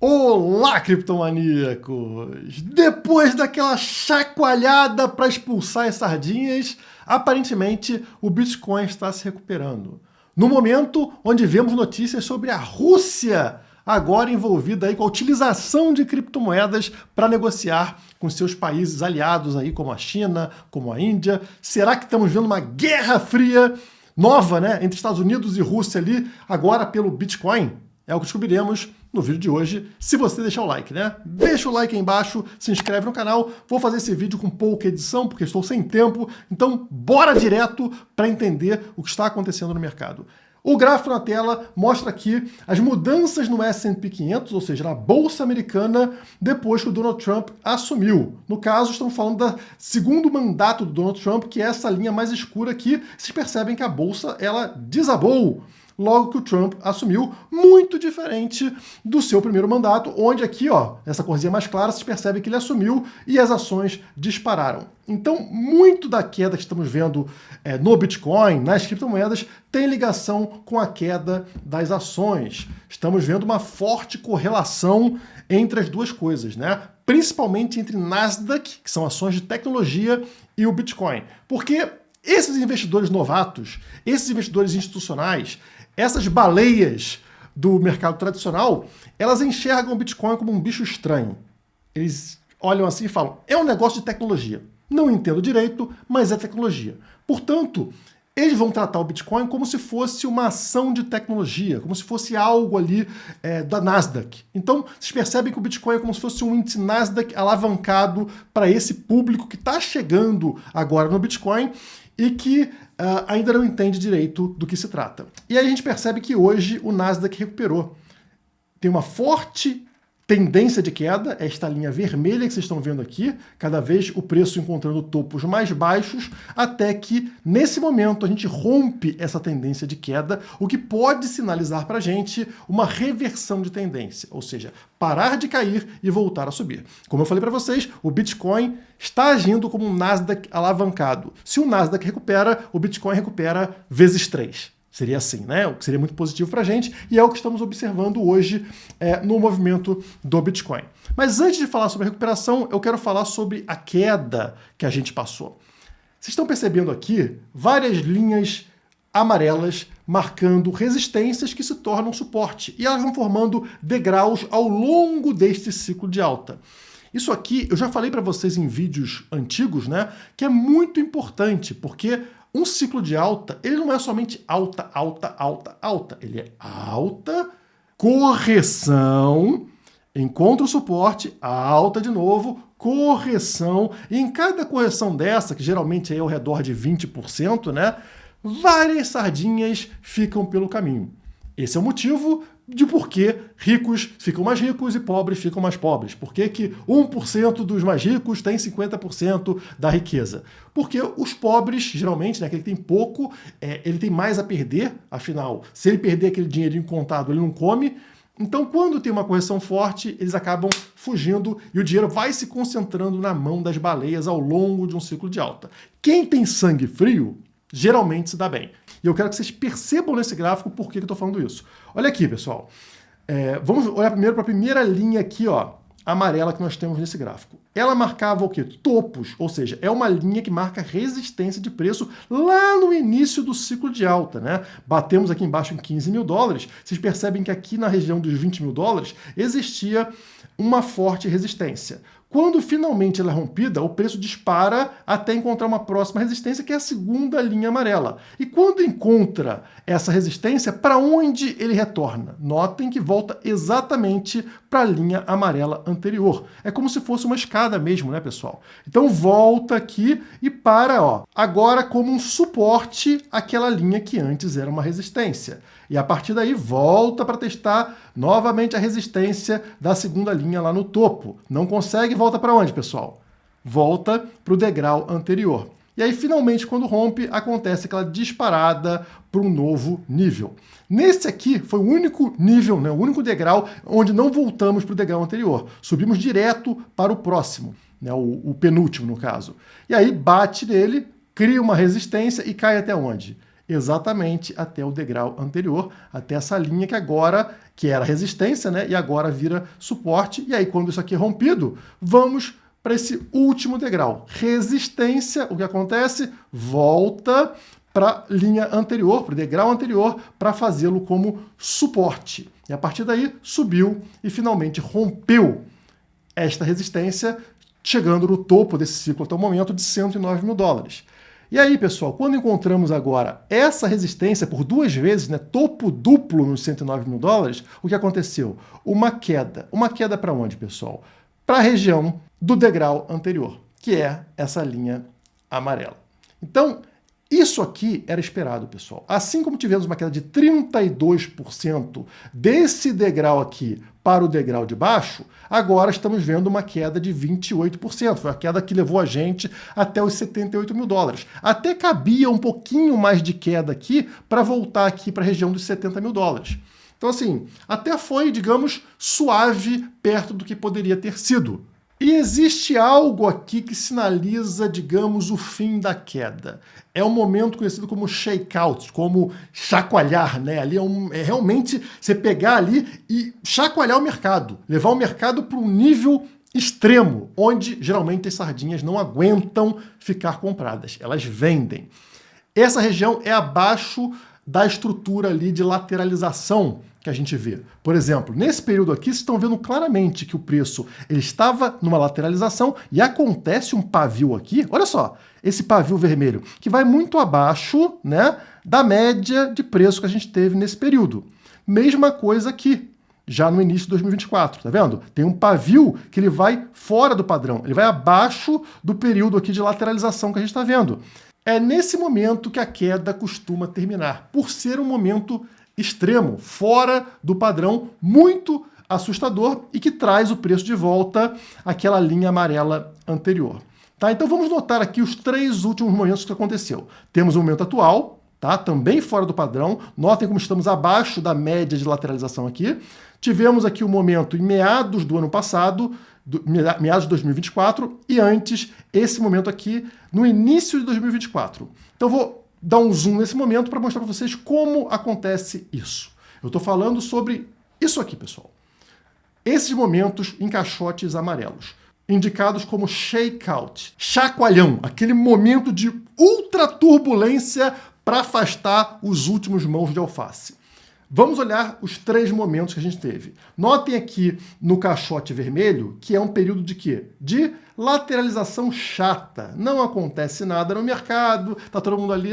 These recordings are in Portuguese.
Olá, criptomaníacos! Depois daquela chacoalhada para expulsar as sardinhas, aparentemente o Bitcoin está se recuperando. No momento onde vemos notícias sobre a Rússia agora envolvida aí com a utilização de criptomoedas para negociar com seus países aliados aí, como a China, como a Índia. Será que estamos vendo uma guerra fria nova, né, entre Estados Unidos e Rússia ali, agora pelo Bitcoin? É o que descobriremos no vídeo de hoje, se você deixar o like, né? Deixa o like aí embaixo, se inscreve no canal. Vou fazer esse vídeo com pouca edição, porque estou sem tempo, então bora direto para entender o que está acontecendo no mercado. O gráfico na tela mostra aqui as mudanças no S&P 500, ou seja, na Bolsa Americana, depois que o Donald Trump assumiu. No caso, estamos falando do segundo mandato do Donald Trump, que é essa linha mais escura aqui. Vocês percebem que a Bolsa, ela desabou logo que o Trump assumiu, muito diferente do seu primeiro mandato, onde aqui, ó, essa corzinha mais clara, vocês percebem que ele assumiu e as ações dispararam. Então, muito da queda que estamos vendo no Bitcoin, nas criptomoedas, tem ligação com a queda das ações. Estamos vendo uma forte correlação entre as duas coisas, né? Principalmente entre Nasdaq, que são ações de tecnologia, e o Bitcoin. Porque esses investidores novatos, esses investidores institucionais, essas baleias do mercado tradicional, elas enxergam o Bitcoin como um bicho estranho. Eles olham assim e falam, é um negócio de tecnologia. Não entendo direito, mas é tecnologia. Portanto, eles vão tratar o Bitcoin como se fosse uma ação de tecnologia, como se fosse algo ali da Nasdaq. Então, vocês percebem que o Bitcoin é como se fosse um índice Nasdaq alavancado para esse público que está chegando agora no Bitcoin e que ainda não entende direito do que se trata. E aí a gente percebe que hoje o Nasdaq recuperou. Tem uma forte tendência de queda, esta linha vermelha que vocês estão vendo aqui, cada vez o preço encontrando topos mais baixos, até que, nesse momento, a gente rompe essa tendência de queda, o que pode sinalizar para a gente uma reversão de tendência, ou seja, parar de cair e voltar a subir. Como eu falei para vocês, o Bitcoin está agindo como um Nasdaq alavancado. Se o Nasdaq recupera, o Bitcoin recupera vezes 3. Seria assim, né? O que seria muito positivo para a gente, e é o que estamos observando hoje no movimento do Bitcoin. Mas antes de falar sobre a recuperação, eu quero falar sobre a queda que a gente passou. Vocês estão percebendo aqui várias linhas amarelas marcando resistências que se tornam suporte, e elas vão formando degraus ao longo deste ciclo de alta. Isso aqui, eu já falei para vocês em vídeos antigos, né, que é muito importante, porque um ciclo de alta, ele não é somente alta, alta, alta, alta. Ele é alta, correção, encontra o suporte, alta de novo, correção. E em cada correção dessa, que geralmente é ao redor de 20%, né, várias sardinhas ficam pelo caminho. Esse é o motivo de por que ricos ficam mais ricos e pobres ficam mais pobres. Por que que 1% dos mais ricos tem 50% da riqueza? Porque os pobres, geralmente, né, aquele que tem pouco, ele tem mais a perder, afinal, se ele perder aquele dinheirinho contado, ele não come. Então, quando tem uma correção forte, eles acabam fugindo e o dinheiro vai se concentrando na mão das baleias ao longo de um ciclo de alta. Quem tem sangue frio, geralmente se dá bem. E eu quero que vocês percebam nesse gráfico por que eu estou falando isso. Olha aqui, pessoal. Vamos olhar primeiro para a primeira linha aqui, ó, amarela que nós temos nesse gráfico. Ela marcava o quê? Topos, ou seja, é uma linha que marca resistência de preço lá no início do ciclo de alta, né? Batemos aqui embaixo em 15 mil dólares. Vocês percebem que aqui na região dos 20 mil dólares existia uma forte resistência. Quando finalmente ela é rompida, o preço dispara até encontrar uma próxima resistência, que é a segunda linha amarela. E quando encontra essa resistência, para onde ele retorna? Notem que volta exatamente para a linha amarela anterior. É como se fosse uma escada mesmo, né, pessoal? Então volta aqui e para, ó, agora como um suporte àquela linha que antes era uma resistência. E a partir daí volta para testar novamente a resistência da segunda linha lá no topo. Não consegue, volta para onde, pessoal? Volta para o degrau anterior. E aí, finalmente, quando rompe, acontece aquela disparada para um novo nível. Nesse aqui foi o único nível, né, o único degrau onde não voltamos para o degrau anterior. Subimos direto para o próximo, né, o penúltimo, no caso. E aí bate nele, cria uma resistência e cai até onde? exatamente até o degrau anterior, até essa linha que agora, que era resistência, né, e agora vira suporte. E aí, quando isso aqui é rompido, vamos para esse último degrau. Resistência, o que acontece? Volta para a linha anterior, para o degrau anterior, para fazê-lo como suporte. E a partir daí, subiu e finalmente rompeu esta resistência, chegando no topo desse ciclo até o momento de 109 mil dólares. E aí, pessoal, quando encontramos agora essa resistência por duas vezes, né, topo duplo nos 109 mil dólares, o que aconteceu? Uma queda. Uma queda para onde, pessoal? Para a região do degrau anterior, que é essa linha amarela. Então, isso aqui era esperado, pessoal. Assim como tivemos uma queda de 32% desse degrau aqui para o degrau de baixo, agora estamos vendo uma queda de 28%. Foi a queda que levou a gente até os 78 mil dólares. Até cabia um pouquinho mais de queda aqui para voltar aqui para a região dos 70 mil dólares. Então, assim, até foi, digamos, suave perto do que poderia ter sido. E existe algo aqui que sinaliza, digamos, o fim da queda. É um momento conhecido como shakeout, como chacoalhar, né? Ali é realmente você pegar ali e chacoalhar o mercado, levar o mercado para um nível extremo, onde geralmente as sardinhas não aguentam ficar compradas, elas vendem. Essa região é abaixo da estrutura ali de lateralização que a gente vê. Por exemplo, nesse período aqui, vocês estão vendo claramente que o preço ele estava numa lateralização e acontece um pavio aqui, olha só, esse pavio vermelho, que vai muito abaixo, né, da média de preço que a gente teve nesse período. Mesma coisa aqui, já no início de 2024, tá vendo? Tem um pavio que ele vai fora do padrão, ele vai abaixo do período aqui de lateralização que a gente está vendo. É nesse momento que a queda costuma terminar, por ser um momento extremo, fora do padrão, muito assustador e que traz o preço de volta àquela linha amarela anterior. Tá? Então vamos notar aqui os três últimos momentos que aconteceu. Temos o momento atual, tá? Também fora do padrão. Notem como estamos abaixo da média de lateralização aqui. Tivemos aqui o momento em meados do ano passado, meados de 2024, e antes esse momento aqui no início de 2024. Então vou dar um zoom nesse momento para mostrar para vocês como acontece isso. Eu estou falando sobre isso aqui, pessoal. Esses momentos em caixotes amarelos, indicados como shakeout, chacoalhão, aquele momento de ultra turbulência para afastar os últimos mãos de alface. Vamos olhar os três momentos que a gente teve. Notem aqui no caixote vermelho que é um período de quê? De lateralização chata. Não acontece nada no mercado, tá todo mundo ali,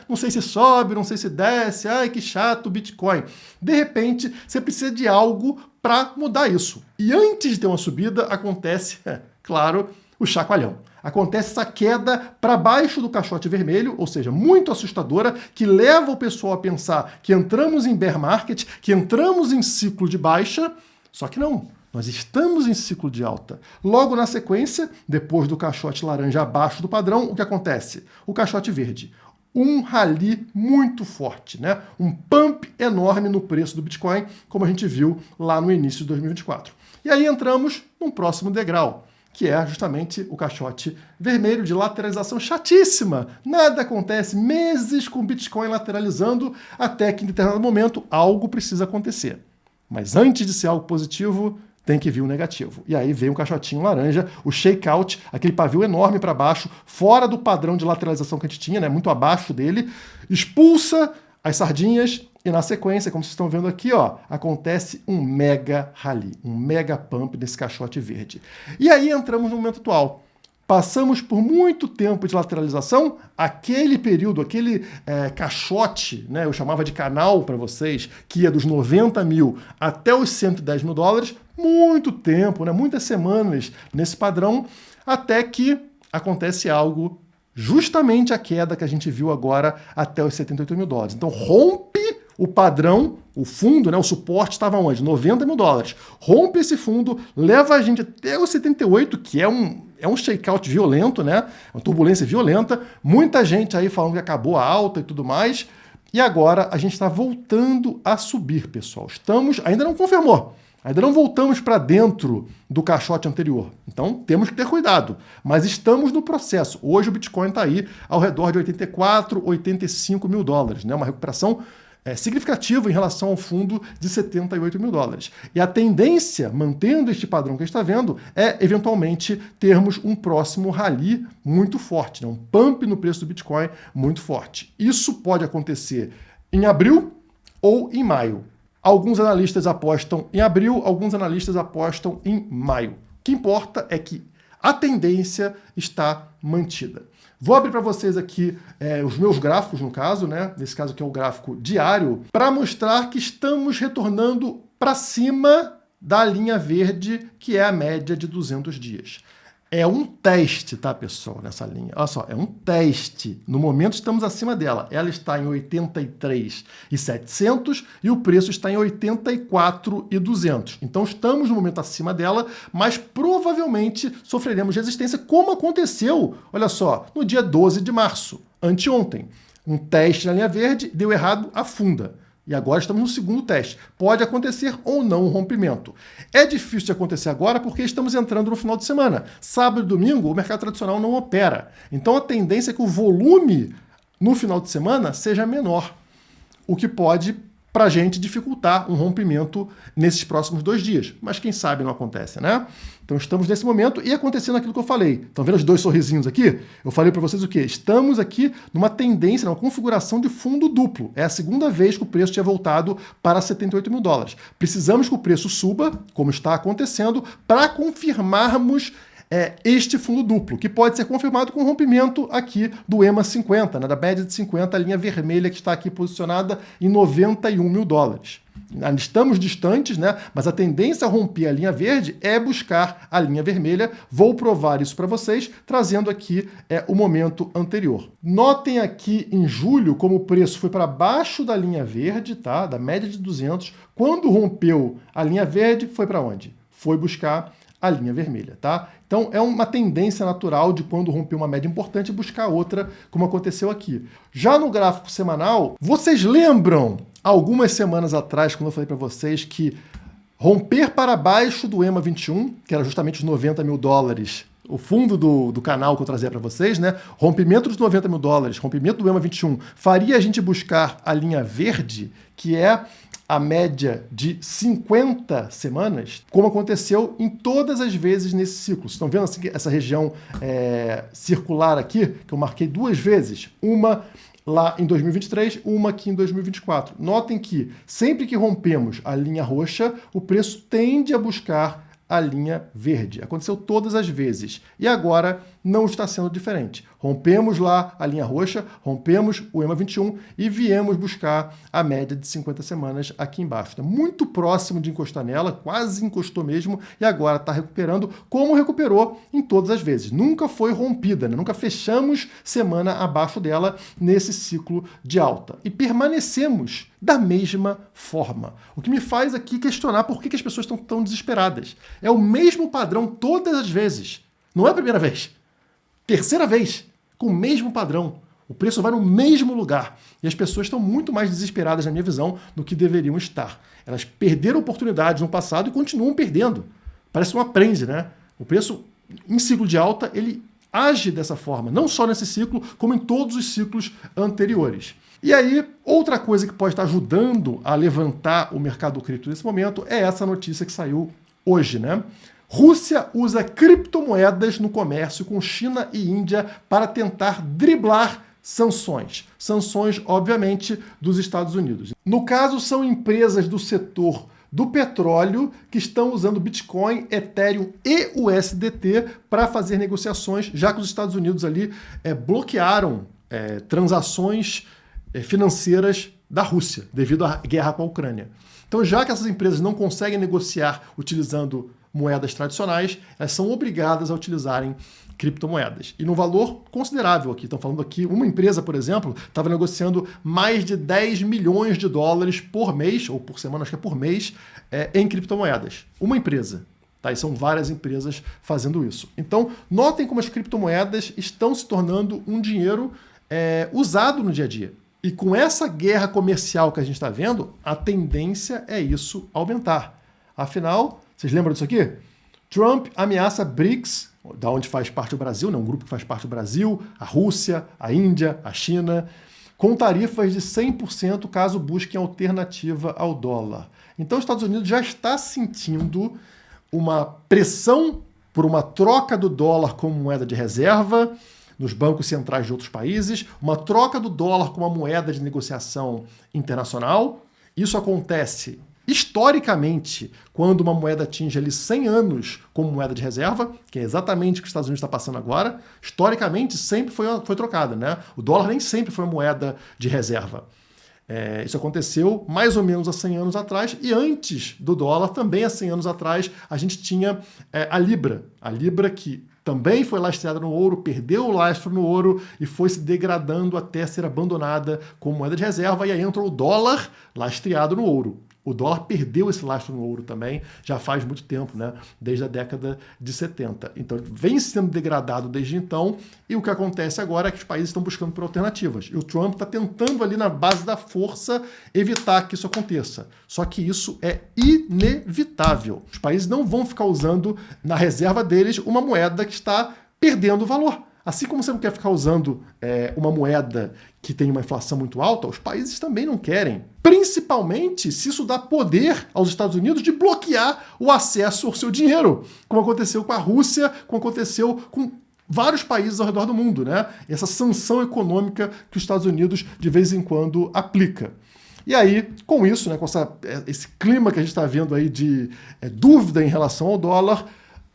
não sei se sobe, não sei se desce, ai que chato o Bitcoin. De repente, você precisa de algo para mudar isso. E antes de ter uma subida, acontece, claro, o chacoalhão. Acontece essa queda para baixo do caixote vermelho, ou seja, muito assustadora, que leva o pessoal a pensar que entramos em bear market, que entramos em ciclo de baixa, só que não. Nós estamos em ciclo de alta. Logo na sequência, depois do caixote laranja abaixo do padrão, o que acontece? O caixote verde. Um rally muito forte, né? Um pump enorme no preço do Bitcoin, como a gente viu lá no início de 2024. E aí entramos num próximo degrau, que é justamente o caixote vermelho de lateralização chatíssima. Nada acontece, meses com o Bitcoin lateralizando, até que em determinado momento algo precisa acontecer. Mas antes de ser algo positivo, tem que vir o negativo. E aí vem um caixotinho laranja, o shakeout, aquele pavio enorme para baixo, fora do padrão de lateralização que a gente tinha, né, muito abaixo dele, expulsa as sardinhas e na sequência, como vocês estão vendo aqui, ó, acontece um mega rally, um mega pump desse caixote verde. E aí entramos no momento atual. Passamos por muito tempo de lateralização, aquele período, aquele caixote, né, eu chamava de canal para vocês, que ia dos 90 mil até os 110 mil dólares, muito tempo, né, muitas semanas nesse padrão, até que acontece algo, justamente a queda que a gente viu agora até os 78 mil dólares. Então rompe o padrão, o fundo, né, o suporte estava onde? 90 mil dólares. Rompe esse fundo, leva a gente até os 78, que é um shakeout violento, né? Uma turbulência violenta. Muita gente aí falando que acabou a alta e tudo mais. E agora a gente está voltando a subir, pessoal. Ainda não confirmou. Ainda não voltamos para dentro do caixote anterior. Então, temos que ter cuidado. Mas estamos no processo. Hoje o Bitcoin está aí ao redor de 84, 85 mil dólares, né? Uma recuperação significativa em relação ao fundo de 78 mil dólares. E a tendência, mantendo este padrão que a gente está vendo, é eventualmente termos um próximo rally muito forte, né? Um pump no preço do Bitcoin muito forte. Isso pode acontecer em abril ou em maio. Alguns analistas apostam em abril, alguns analistas apostam em maio. O que importa é que a tendência está mantida. Vou abrir para vocês aqui os meus gráficos, no caso, né? Nesse caso aqui é o gráfico diário, para mostrar que estamos retornando para cima da linha verde, que é a média de 200 dias. É um teste, tá, pessoal, nessa linha. Olha só, é um teste. No momento estamos acima dela. Ela está em 83.700 e o preço está em 84.200. Então estamos no momento acima dela, mas provavelmente sofreremos resistência, como aconteceu, olha só, no dia 12 de março, anteontem. Um teste na linha verde, deu errado, afunda. E agora estamos no segundo teste. Pode acontecer ou não um rompimento. É difícil de acontecer agora porque estamos entrando no final de semana. Sábado e domingo o mercado tradicional não opera. Então a tendência é que o volume no final de semana seja menor. O que pode, para a gente, dificultar um rompimento nesses próximos 2 dias. Mas quem sabe não acontece, né? Então estamos nesse momento e acontecendo aquilo que eu falei. Estão vendo os 2 sorrisinhos aqui? Eu falei para vocês o quê? Estamos aqui numa tendência, numa configuração de fundo duplo. É a segunda vez que o preço tinha voltado para 78 mil dólares. Precisamos que o preço suba, como está acontecendo, para confirmarmos este fundo duplo, que pode ser confirmado com o rompimento aqui do EMA 50, né, da média de 50, a linha vermelha que está aqui posicionada em 91 mil dólares. Estamos distantes, né, mas a tendência a romper a linha verde é buscar a linha vermelha. Vou provar isso para vocês, trazendo aqui o momento anterior. Notem aqui em julho como o preço foi para baixo da linha verde, tá, da média de 200. Quando rompeu a linha verde, foi para onde? Foi buscar a linha vermelha, tá? Então é uma tendência natural de quando romper uma média importante buscar outra, como aconteceu aqui. Já no gráfico semanal, vocês lembram algumas semanas atrás, quando eu falei para vocês que romper para baixo do EMA 21, que era justamente os 90 mil dólares, o fundo do canal que eu trazia para vocês, né? Rompimento dos 90 mil dólares, rompimento do EMA 21, faria a gente buscar a linha verde, que é a média de 50 semanas, como aconteceu em todas as vezes nesse ciclo. Vocês estão vendo assim, essa região circular aqui, que eu marquei 2 vezes, uma lá em 2023, uma aqui em 2024. Notem que sempre que rompemos a linha roxa, o preço tende a buscar a linha verde. Aconteceu todas as vezes. E agora não está sendo diferente. Rompemos lá a linha roxa, rompemos o EMA 21 e viemos buscar a média de 50 semanas aqui embaixo. Está muito próximo de encostar nela, quase encostou mesmo, e agora está recuperando como recuperou em todas as vezes. Nunca foi rompida, né? Nunca fechamos semana abaixo dela nesse ciclo de alta. E permanecemos da mesma forma. O que me faz aqui questionar por que as pessoas estão tão desesperadas. É o mesmo padrão todas as vezes. Não é a primeira vez. Terceira vez, com o mesmo padrão. O preço vai no mesmo lugar. E as pessoas estão muito mais desesperadas, na minha visão, do que deveriam estar. Elas perderam oportunidades no passado e continuam perdendo. Parece um aprende, né? O preço, em ciclo de alta, ele age dessa forma. Não só nesse ciclo, como em todos os ciclos anteriores. E aí, outra coisa que pode estar ajudando a levantar o mercado cripto nesse momento é essa notícia que saiu hoje, né? Rússia usa criptomoedas no comércio com China e Índia para tentar driblar sanções. Sanções, obviamente, dos Estados Unidos. No caso, são empresas do setor do petróleo que estão usando Bitcoin, Ethereum e USDT para fazer negociações, já que os Estados Unidos ali bloquearam transações financeiras da Rússia, devido à guerra com a Ucrânia. Então, já que essas empresas não conseguem negociar utilizando moedas tradicionais, elas são obrigadas a utilizarem criptomoedas. E num valor considerável aqui. Estão falando aqui, uma empresa, por exemplo, estava negociando mais de 10 milhões de dólares por mês, ou por semana, acho que é por mês, em criptomoedas. Uma empresa. Tá? E são várias empresas fazendo isso. Então, notem como as criptomoedas estão se tornando um dinheiro usado no dia a dia. E com essa guerra comercial que a gente está vendo, a tendência é isso aumentar. Afinal, vocês lembram disso aqui? Trump ameaça BRICS, da onde faz parte o Brasil, né? Um grupo que faz parte do Brasil, a Rússia, a Índia, a China, com tarifas de 100% caso busquem alternativa ao dólar. Então, os Estados Unidos já está sentindo uma pressão por uma troca do dólar como moeda de reserva nos bancos centrais de outros países, uma troca do dólar como uma moeda de negociação internacional. Isso acontece historicamente quando uma moeda atinge ali 100 anos como moeda de reserva, que é exatamente o que os Estados Unidos está passando agora. Historicamente sempre foi trocada, né? O dólar nem sempre foi uma moeda de reserva. Isso aconteceu mais ou menos há 100 anos atrás, e antes do dólar, também há 100 anos atrás, a gente tinha a Libra. A Libra que também foi lastreada no ouro, perdeu o lastro no ouro e foi se degradando até ser abandonada como moeda de reserva, e aí entrou o dólar lastreado no ouro. O dólar perdeu esse lastro no ouro também, já faz muito tempo, né? Desde a década de 70. Então, vem sendo degradado desde então, e o que acontece agora é que os países estão buscando por alternativas. E o Trump está tentando ali, na base da força, evitar que isso aconteça. Só que isso é inevitável. Os países não vão ficar usando, na reserva deles, uma moeda que está perdendo valor. Assim como você não quer ficar usando uma moeda que tem uma inflação muito alta, os países também não querem. Principalmente se isso dá poder aos Estados Unidos de bloquear o acesso ao seu dinheiro, como aconteceu com a Rússia, como aconteceu com vários países ao redor do mundo, né? Essa sanção econômica que os Estados Unidos de vez em quando aplica. E aí, com isso, né, com esse clima que a gente está vendo aí de dúvida em relação ao dólar,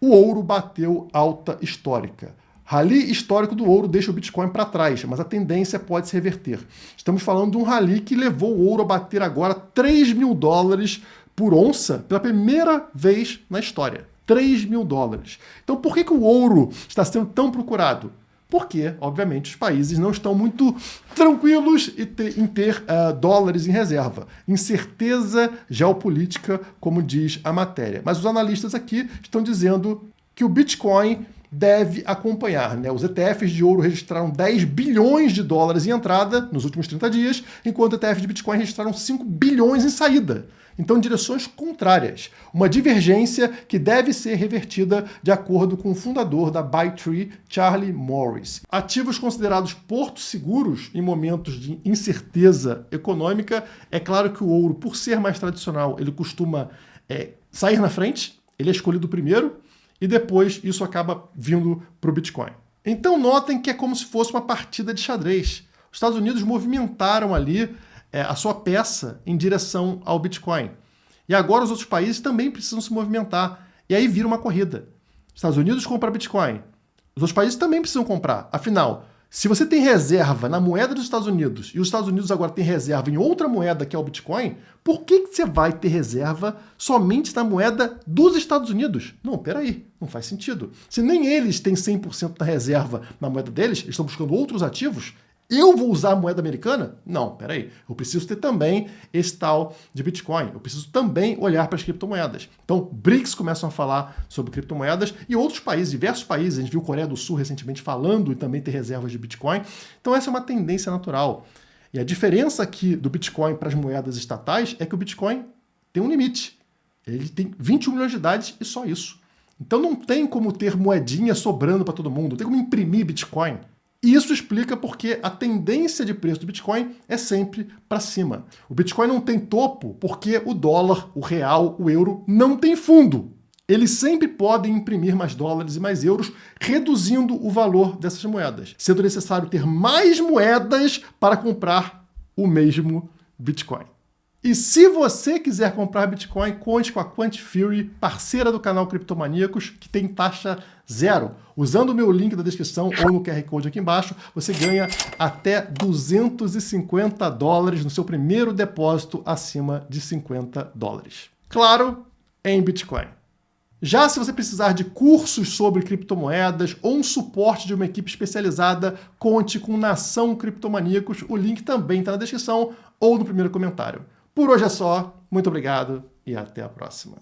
o ouro bateu alta histórica. Rally histórico do ouro deixa o Bitcoin para trás, mas a tendência pode se reverter. Estamos falando de um rally que levou o ouro a bater agora $3.000 por onça pela primeira vez na história. $3.000. Então por que o ouro está sendo tão procurado? Porque, obviamente, os países não estão muito tranquilos em ter dólares em reserva. Incerteza geopolítica, como diz a matéria. Mas os analistas aqui estão dizendo que o Bitcoin deve acompanhar, né? Os ETFs de ouro registraram $10 bilhões em entrada nos últimos 30 dias, enquanto ETFs de Bitcoin registraram 5 bilhões em saída. Então, em direções contrárias. Uma divergência que deve ser revertida de acordo com o fundador da BuyTree, Charlie Morris. Ativos considerados portos seguros em momentos de incerteza econômica, é claro que o ouro, por ser mais tradicional, ele costuma sair na frente, ele é escolhido primeiro, e depois isso acaba vindo para o Bitcoin. Então notem que é como se fosse uma partida de xadrez. Os Estados Unidos movimentaram ali a sua peça em direção ao Bitcoin. E agora os outros países também precisam se movimentar. E aí vira uma corrida. Os Estados Unidos compram Bitcoin. Os outros países também precisam comprar. Afinal, se você tem reserva na moeda dos Estados Unidos e os Estados Unidos agora têm reserva em outra moeda que é o Bitcoin, por que você vai ter reserva somente na moeda dos Estados Unidos? Não, peraí, não faz sentido. Se nem eles têm 100% da reserva na moeda deles, eles estão buscando outros ativos, eu vou usar a moeda americana? Não, peraí. Eu preciso ter também esse tal de Bitcoin. Eu preciso também olhar para as criptomoedas. Então, BRICS começam a falar sobre criptomoedas e outros países, diversos países. A gente viu Coreia do Sul recentemente falando e também ter reservas de Bitcoin. Então, essa é uma tendência natural. E a diferença aqui do Bitcoin para as moedas estatais é que o Bitcoin tem um limite. Ele tem 21 milhões de unidades e só isso. Então, não tem como ter moedinha sobrando para todo mundo. Não tem como imprimir Bitcoin. E isso explica porque a tendência de preço do Bitcoin é sempre para cima. O Bitcoin não tem topo porque o dólar, o real, o euro não tem fundo. Eles sempre podem imprimir mais dólares e mais euros, reduzindo o valor dessas moedas, sendo necessário ter mais moedas para comprar o mesmo Bitcoin. E se você quiser comprar Bitcoin, conte com a Quantifury, parceira do canal Criptomaníacos, que tem taxa zero. Usando o meu link da descrição ou no QR Code aqui embaixo, você ganha até $250 no seu primeiro depósito acima de $50. Claro, em Bitcoin. Já se você precisar de cursos sobre criptomoedas ou um suporte de uma equipe especializada, conte com Nação Criptomaníacos. O link também está na descrição ou no primeiro comentário. Por hoje é só. Muito obrigado e até a próxima.